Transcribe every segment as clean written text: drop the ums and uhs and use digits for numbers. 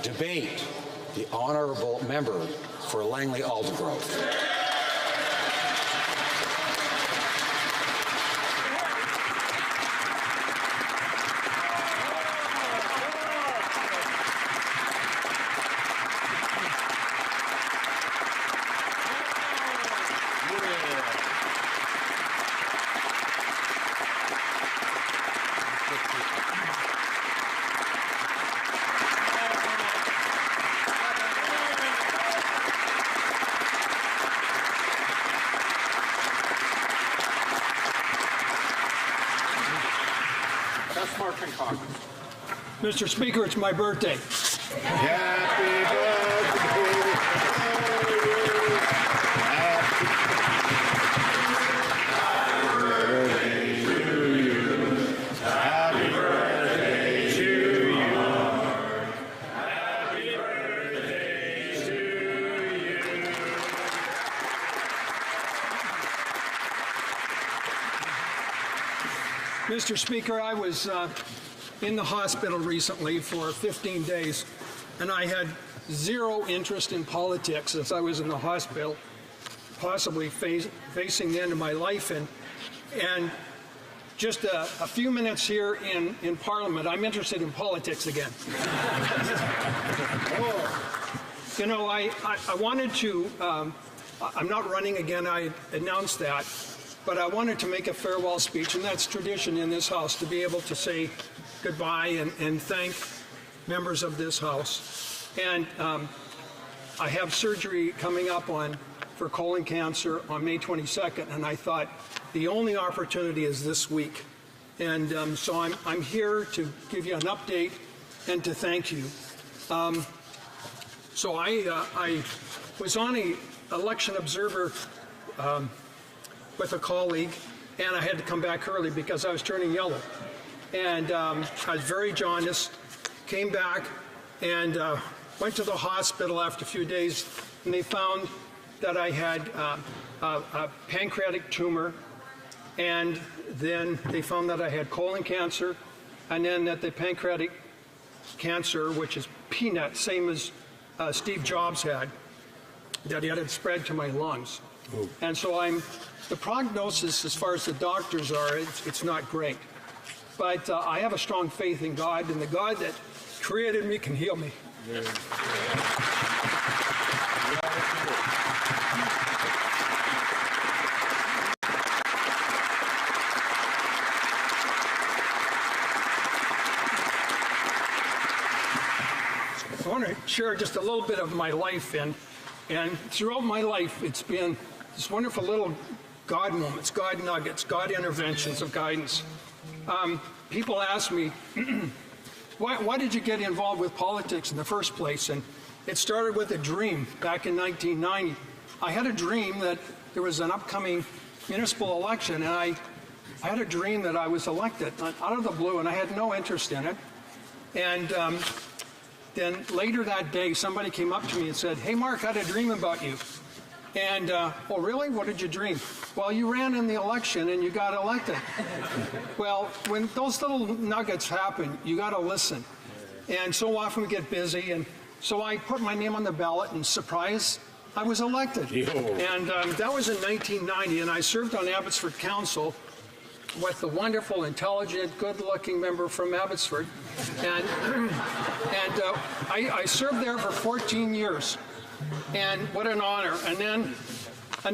Debate the honourable member for Langley Aldergrove. Mr. Speaker, it's my birthday. Happy birthday. Happy birthday to you. Happy birthday to you. Mr. Speaker, I was in the hospital recently for 15 days, and I had zero interest in politics as I was in the hospital, possibly facing the end of my life. And just a few minutes here in Parliament, I'm interested in politics again. You know, I wanted to, I'm not running again, I announced that, but I wanted to make a farewell speech, and that's tradition in this House, to be able to say goodbye and thank members of this House. And I have surgery coming up for colon cancer on May 22nd, and I thought the only opportunity is this week. And so I'm here to give you an update and to thank you. So I was on an election observer with a colleague, and I had to come back early because I was turning yellow. And I was very jaundiced, came back, and went to the hospital after a few days, and they found that I had a pancreatic tumor, and then they found that I had colon cancer, and then that the pancreatic cancer, which is peanut, same as Steve Jobs had, that it had spread to my lungs. Oh. And so the prognosis, as far as the doctors are, it's not great. But I have a strong faith in God, and the God that created me can heal me. Yeah. I want to share just a little bit of my life, and throughout my life, it's been this wonderful little God moments, God nuggets, God interventions of guidance. People ask me, why did you get involved with politics in the first place? And it started with a dream back in 1990. I had a dream that there was an upcoming municipal election, and I had a dream that I was elected out of the blue, and I had no interest in it. And then later that day, somebody came up to me and said, "Hey, Mark, I had a dream about you." And, "Oh, really? What did you dream?" "Well, you ran in the election and you got elected." Well, when those little nuggets happen, you got to listen. And so often we get busy, and so I put my name on the ballot, and surprise, I was elected. And that was in 1990, and I served on Abbotsford Council with the wonderful, intelligent, good-looking member from Abbotsford. And I served there for 14 years. And what an honor. And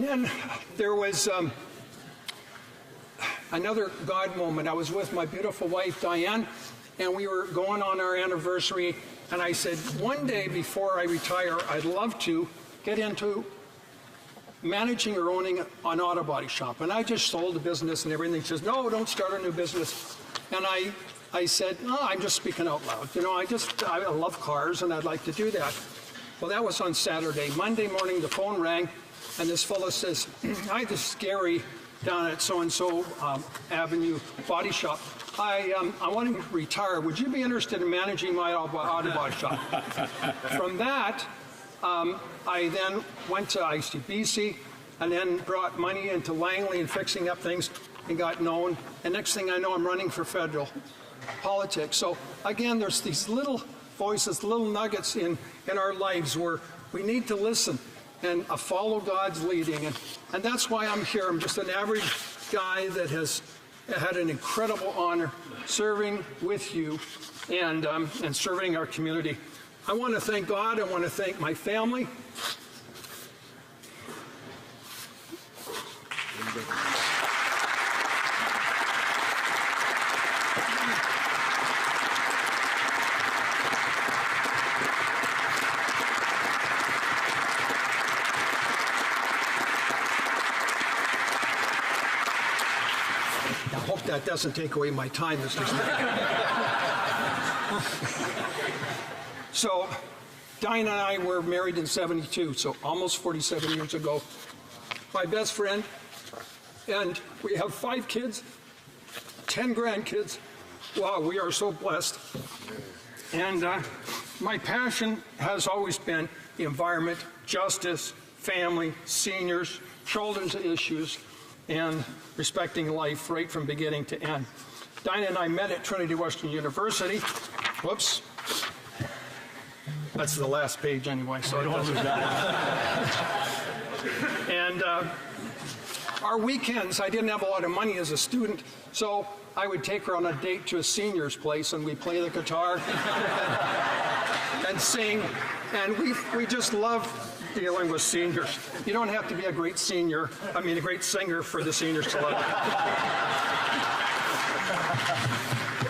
then there was another God moment. I was with my beautiful wife, Diane, and we were going on our anniversary, and I said, one day before I retire, I'd love to get into managing or owning an auto body shop. And I just sold the business and everything. She says, "No, don't start a new business." And I said, "No, I'm just speaking out loud. You know, I love cars, and I'd like to do that." Well, that was on Saturday. Monday morning, the phone rang, and this fellow says, "Hi, this is Gary down at so-and-so Avenue Body Shop. I want to retire. Would you be interested in managing my auto body shop?" From that, I then went to ICBC and then brought money into Langley and fixing up things and got known. And next thing I know, I'm running for federal politics. So again, there's these little voices, little nuggets in our lives where we need to listen and follow God's leading. And that's why I'm here. I'm just an average guy that has had an incredible honor serving with you and serving our community. I want to thank God. I want to thank my family. I hope that doesn't take away my time, Mr. Speaker. So, Diane and I were married in '72, so almost 47 years ago. My best friend, and we have 5 kids, 10 grandkids. Wow, we are so blessed. And my passion has always been the environment, justice, family, seniors, children's issues, and respecting life right from beginning to end. Dinah and I met at Trinity Western University. Whoops. That's the last page anyway, so it doesn't matter. And our weekends, I didn't have a lot of money as a student, so I would take her on a date to a senior's place, and we'd play the guitar and sing, and we just love dealing with seniors. You don't have to be a great singer for the seniors to love you.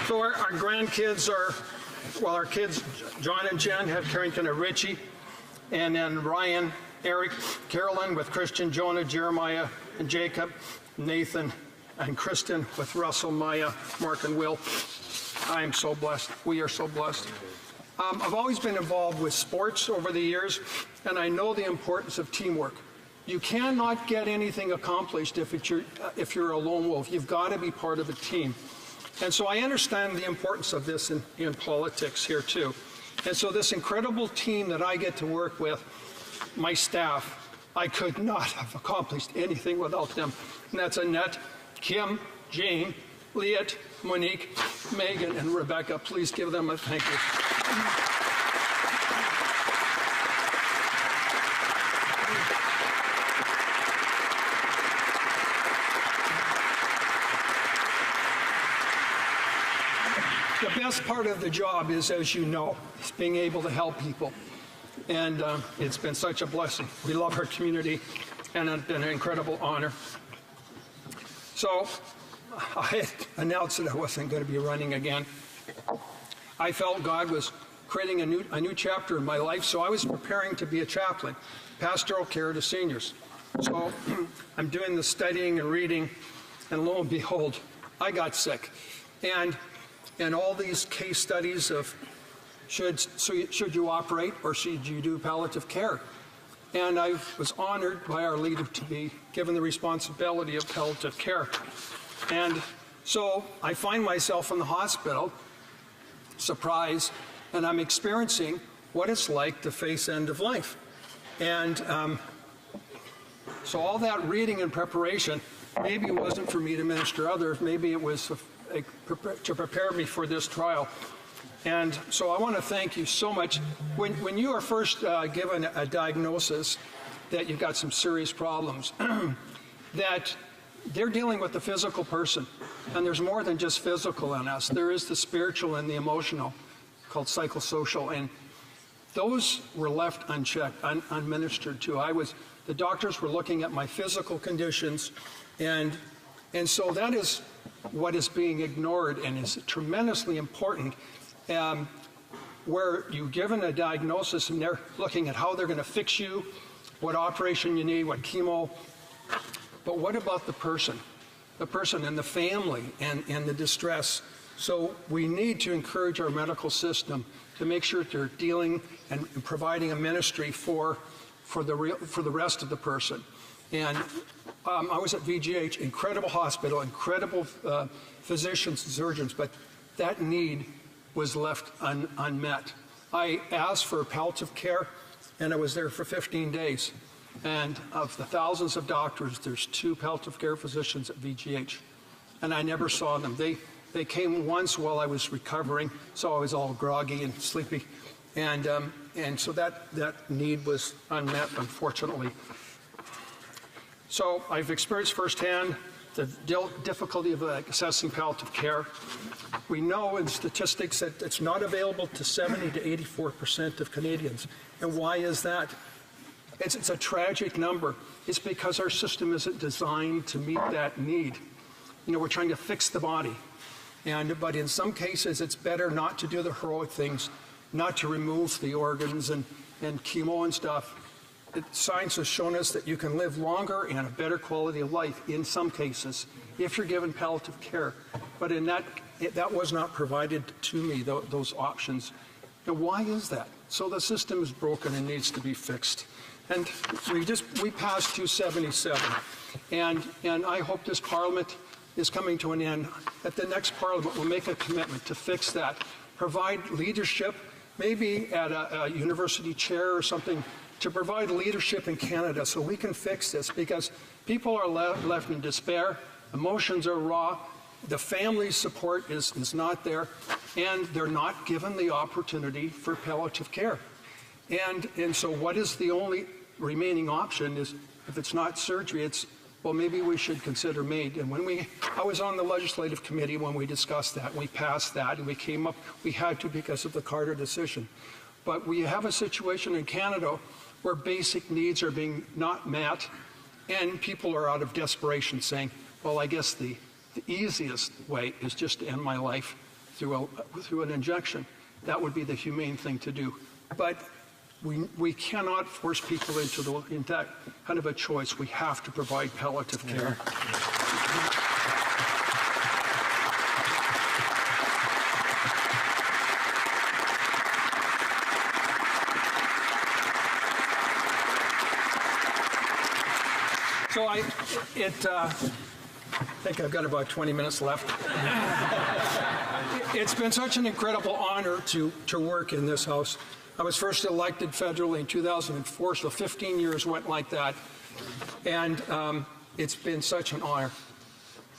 So our grandkids are, well, our kids, John and Jen, have Carrington and Richie, and then Ryan, Eric, Carolyn with Christian, Jonah, Jeremiah, and Jacob, Nathan, and Kristen with Russell, Maya, Mark, and Will. I am so blessed. We are so blessed. I've always been involved with sports over the years, and I know the importance of teamwork. You cannot get anything accomplished if you're a lone wolf. You've got to be part of a team. And so I understand the importance of this in politics here too. And so this incredible team that I get to work with, my staff, I could not have accomplished anything without them. And that's Annette, Kim, Jane, Liet, Monique, Megan, and Rebecca. Please give them a thank you. The best part of the job is, as you know, is being able to help people. And it's been such a blessing. We love our community, and it's been an incredible honor. So I had announced that I wasn't going to be running again. I felt God was creating a new chapter in my life, so I was preparing to be a chaplain, pastoral care to seniors. So I'm doing the studying and reading, and lo and behold, I got sick. And all these case studies of should you operate or should you do palliative care? And I was honored by our leader to be given the responsibility of palliative care. And so I find myself in the hospital, surprise, and I'm experiencing what it's like to face end of life. And so all that reading and preparation, maybe it wasn't for me to minister others, maybe it was to prepare me for this trial. And so I want to thank you so much. When you are first given a diagnosis that you've got some serious problems, that they're dealing with the physical person. And there's more than just physical in us. There is the spiritual and the emotional, called psychosocial. And those were left unchecked, unministered to. The doctors were looking at my physical conditions, and so that is what is being ignored and is tremendously important. Where you're given a diagnosis and they're looking at how they're going to fix you, what operation you need, what chemo. But what about the person and the family and the distress? So we need to encourage our medical system to make sure that they're dealing and providing a ministry for the rest of the person. And I was at VGH, incredible hospital, incredible physicians and surgeons, but that need was left unmet. I asked for palliative care, and I was there for 15 days. And of the thousands of doctors, there's 2 palliative care physicians at VGH, and I never saw them. They came once while I was recovering, so I was all groggy and sleepy. And so that need was unmet, unfortunately. So I've experienced firsthand the difficulty of accessing palliative care. We know in statistics that it's not available to 70 to 84% of Canadians. And why is that? It's a tragic number. It's because our system isn't designed to meet that need. You know, we're trying to fix the body. But in some cases, it's better not to do the heroic things, not to remove the organs and chemo and stuff. Science has shown us that you can live longer and a better quality of life in some cases if you're given palliative care. But in that was not provided to me, those options. Now, why is that? So the system is broken and needs to be fixed. And we passed 277. And I hope this Parliament is coming to an end. At the next Parliament, we'll make a commitment to fix that. Provide leadership, maybe at a university chair or something, to provide leadership in Canada so we can fix this, because people are left in despair, emotions are raw, the family support is not there, and they're not given the opportunity for palliative care. And so what is the only remaining option is, if it's not surgery, it's, well, maybe we should consider MAID. And I was on the legislative committee when we discussed that, and we passed that, and we had to because of the Carter decision. But we have a situation in Canada where basic needs are being not met, and people are out of desperation saying, well, I guess the easiest way is just to end my life through an injection. That would be the humane thing to do. But we cannot force people into that kind of a choice. We have to provide palliative care. So I think I've got about 20 minutes left. It's been such an incredible honor to work in this House. I was first elected federally in 2004, so 15 years went like that. And it's been such an honor.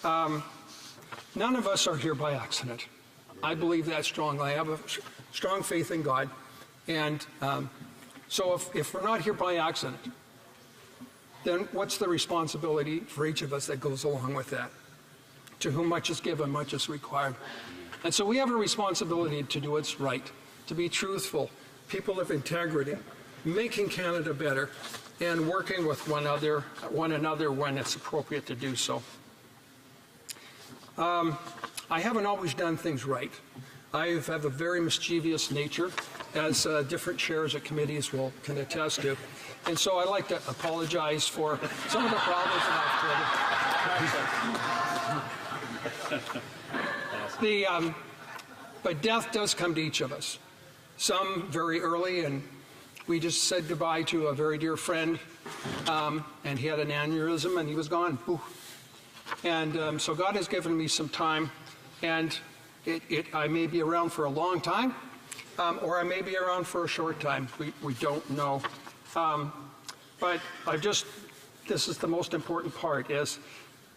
None of us are here by accident. I believe that strongly. I have a strong faith in God. And so if we're not here by accident, then what's the responsibility for each of us that goes along with that? To whom much is given, much is required. And so we have a responsibility to do what's right, to be truthful, people of integrity, making Canada better, and working with one another when it's appropriate to do so. I haven't always done things right. I have a very mischievous nature, as different chairs of committees can attest to. And so I like to apologize for some of the problems that I've created. But death does come to each of us. Some very early, and we just said goodbye to a very dear friend, and he had an aneurysm and he was gone. Ooh. And so God has given me some time, and I may be around for a long time, or I may be around for a short time. We don't know. But this is the most important part, is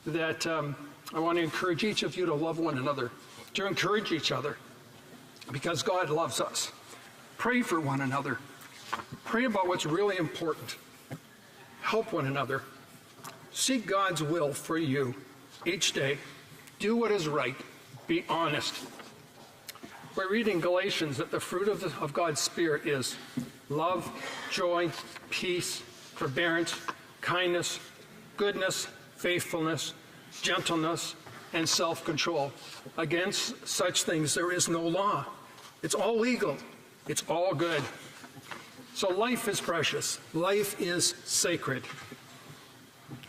that I want to encourage each of you to love one another, to encourage each other, because God loves us. Pray for one another. Pray about what's really important. Help one another. Seek God's will for you each day. Do what is right. Be honest. We're reading Galatians that the fruit of God's Spirit is love, joy, peace, forbearance, kindness, goodness, faithfulness, gentleness, and self-control. Against such things there is no law. It's all legal. It's all good. So life is precious. Life is sacred.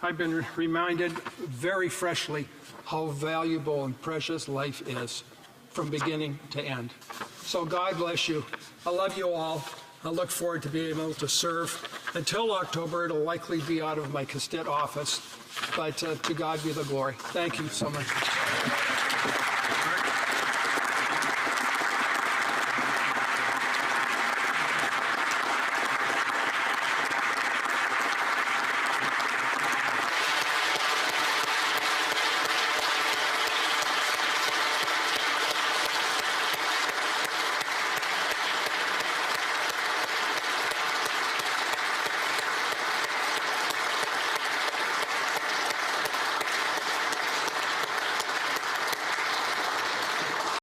I've been reminded very freshly how valuable and precious life is from beginning to end. So God bless you. I love you all. I look forward to being able to serve. Until October, it'll likely be out of my Castett office, but to God be the glory. Thank you so much.